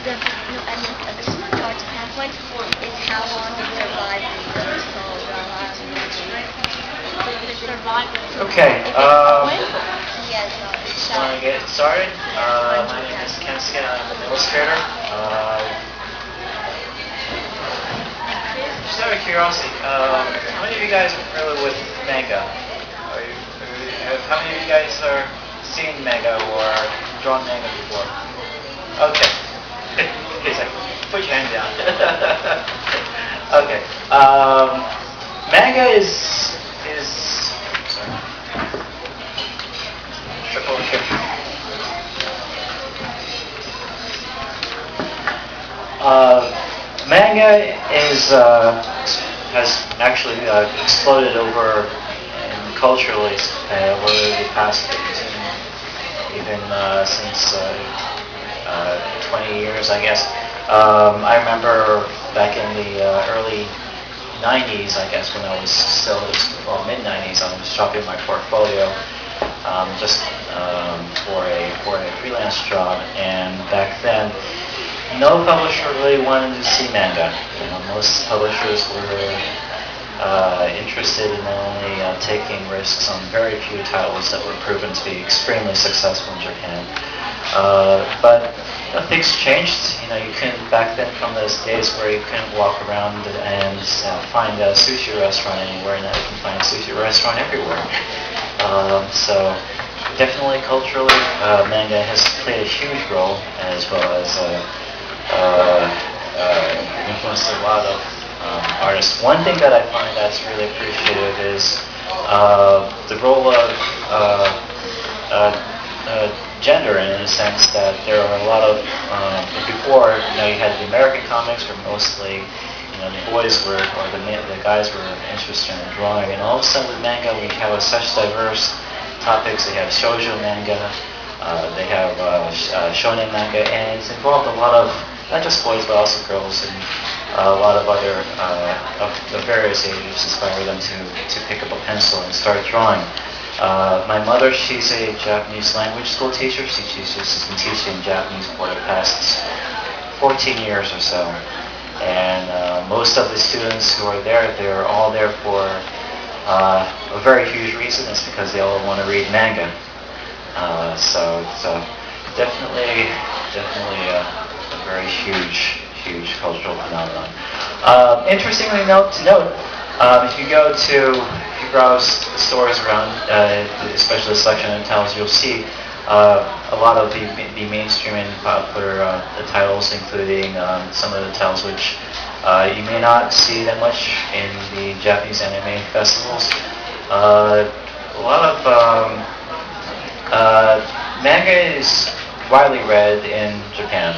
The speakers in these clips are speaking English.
the short standpoint is how long it survived the whole drama. Okay. Yes. Just want to get started. My name is Kensuke. I'm an illustrator. Just out of curiosity, how many of you guys are familiar with manga? How many of you guys are seen manga or drawn manga before? Okay. Okay, so put your hand down. Okay. Manga is sorry. Strip over here. Manga has actually exploded over culturally over the past 15, even since 20 years, I guess. I remember back in the early 90s, I guess, when I was still, mid-90s, I was shopping my portfolio just for a freelance job, and back then, no publisher really wanted to see manga. Most publishers were interested in only taking risks on very few titles that were proven to be extremely successful in Japan. But things changed. You couldn't back then from those days where you couldn't walk around and find a sushi restaurant anywhere. Now you can find a sushi restaurant everywhere. So definitely culturally, manga has played a huge role, as well as influenced a lot of artists. One thing that I find that's really appreciative is the role of gender, in a sense that there are a lot of before you had the American comics where mostly the boys were, or the guys were interested in drawing, and all of a sudden with manga we have such diverse topics. They have shoujo manga, they have shonen manga, and it's involved a lot of not just boys but also girls, and a lot of other of various ages inspire them to pick up a pencil and start drawing. My mother, she's a Japanese language school teacher. She's been teaching Japanese for the past 14 years or so. And most of the students who are there, they're all there for a very huge reason. It's because they all want to read manga. So definitely a very huge cultural phenomenon. Interestingly to note, if you browse stores around, especially the selection of titles, you'll see a lot of the mainstream and popular titles, including some of the titles which you may not see that much in the Japanese anime festivals. A lot of manga is widely read in Japan.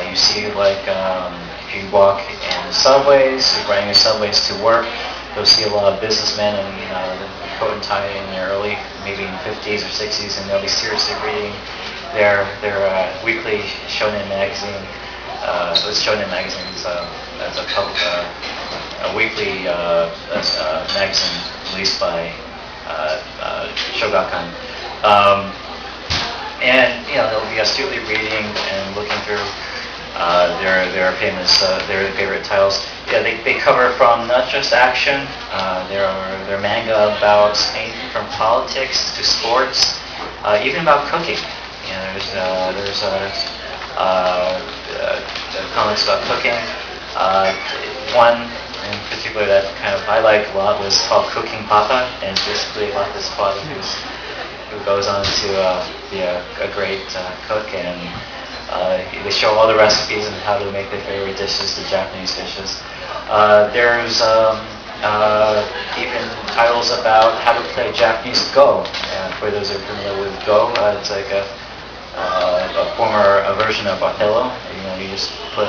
You see, if you walk in the subways, you're riding the subways to work, you'll see a lot of businessmen in coat and tie in their early, maybe in 50s or 60s, and they'll be seriously reading their weekly shonen magazine. So it's shonen magazines as a weekly magazine released by Shogakukan. And they'll be astutely reading and looking through their famous, their favorite titles. Yeah, they cover from not just action. There are manga about anything from politics to sports, even about cooking. There's comics about cooking. One in particular that kind of I like a lot was called Cooking Papa, and it's basically about this father who goes on to be a great cook, and they show all the recipes and how to make their favorite dishes, the Japanese dishes. There's even titles about how to play Japanese Go. For those who are familiar with Go, it's like a version of Othello. You just put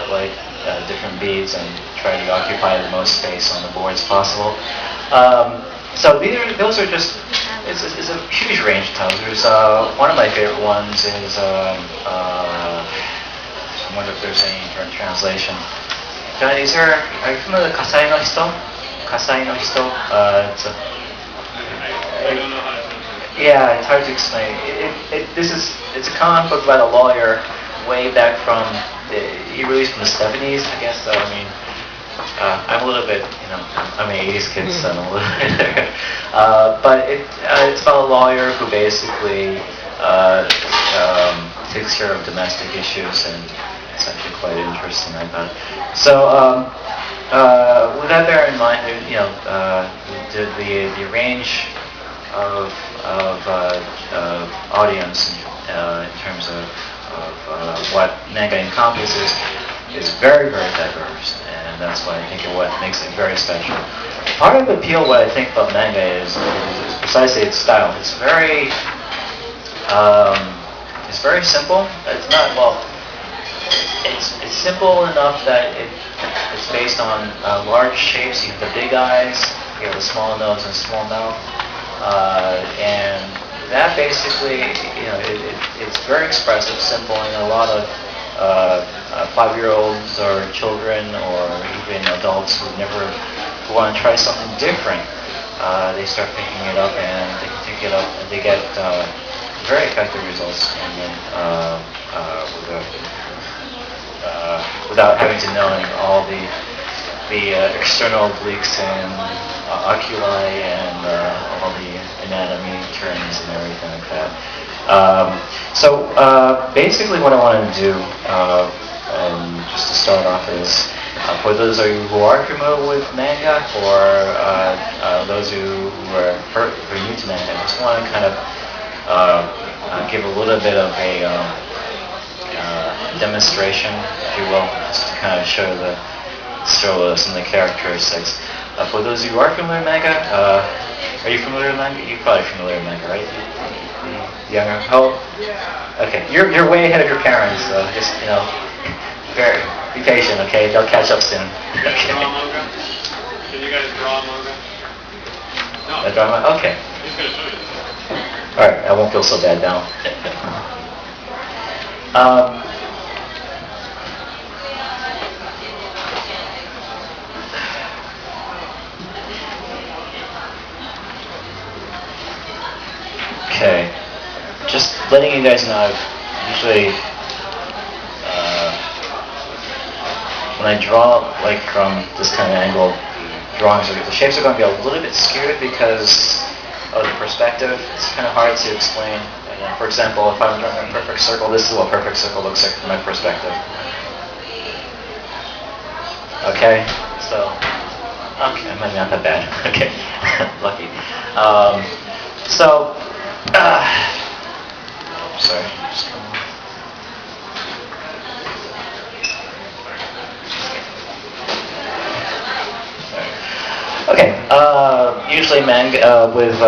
different beads and try to occupy the most space on the board as possible. So those are just, it's a huge range of titles. There's one of my favorite ones is I wonder if there's any translation. Are you familiar with Kasai no Hito? Kasai no Hito. I don't know how to translate. Yeah, it's hard to explain. It's a comic book about a lawyer way back from he released in the 70s, I guess. So I mean, I'm a little bit, I'm an 80s kid, so I'm a little bit but it's about a lawyer who basically takes care of domestic issues, and it's actually quite interesting, I thought. So with that bear in mind, the range of audience in terms of what manga encompasses is very, very diverse, and that's why I think what makes it very special. Part of the appeal, what I think about manga is precisely its style. It's very simple. It's not, well, it's simple enough that it's based on large shapes. You have the big eyes, you have a small nose and small mouth, and that basically, it's very expressive, simple, and a lot of 5-year-olds or children or even adults who want to try something different, they start picking it up, and they pick it up and they get very effective results, and then without having to know all the external obliques and oculi and all the anatomy terms and everything like that. So basically what I want to do, just to start off, is for those of you who are familiar with manga, or those who are new to manga, I just want to kind of give a little bit of a demonstration, if you will, just to kind of show some of the characteristics. For those of you who are familiar with manga, are you familiar with manga? You're probably familiar with manga, right? Younger? Oh, okay. You're way ahead of your parents, so just be patient, okay? They'll catch up soon. Okay. Draw manga? Can you guys draw manga? No. Draw manga? Okay. He's gonna show you. All right, I won't feel so bad now. Okay, just letting you guys know, usually when I draw like from this kind of angle, drawings, the shapes are going to be a little bit skewed because of the perspective. It's kind of hard to explain. For example, if I'm drawing a perfect circle, this is what a perfect circle looks like from my perspective. Okay, so, okay, I might not that bad. Okay, lucky. Sorry. Okay, usually manga with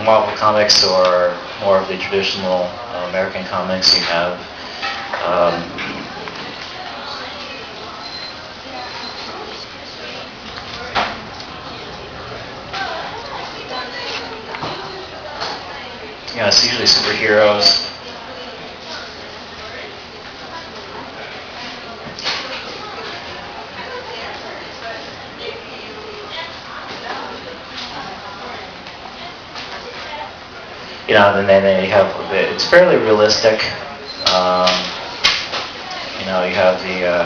Marvel comics or more of the traditional American comics, you have it's usually superheroes. And then they have it's fairly realistic. You have the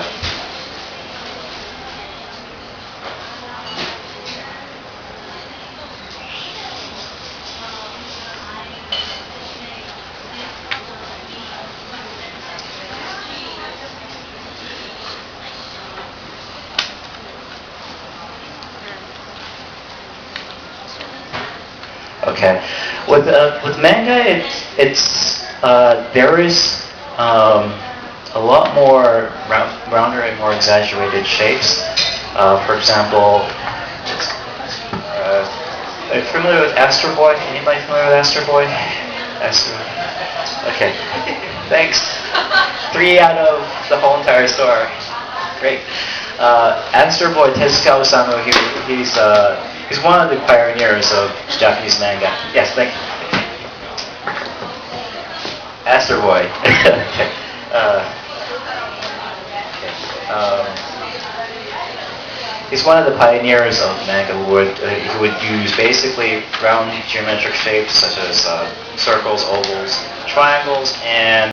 Okay, with manga, there is a lot more rounder and more exaggerated shapes. For example, are you familiar with Astro Boy? Anybody familiar with Astro Boy? Okay, thanks. 3 out of the whole entire store. Great. Astro Boy Tezuka Osamu, he's one of the pioneers of Japanese manga. Yes, thank you. Astro Boy. Okay. He's one of the pioneers of manga who would use basically round geometric shapes such as circles, ovals, triangles, and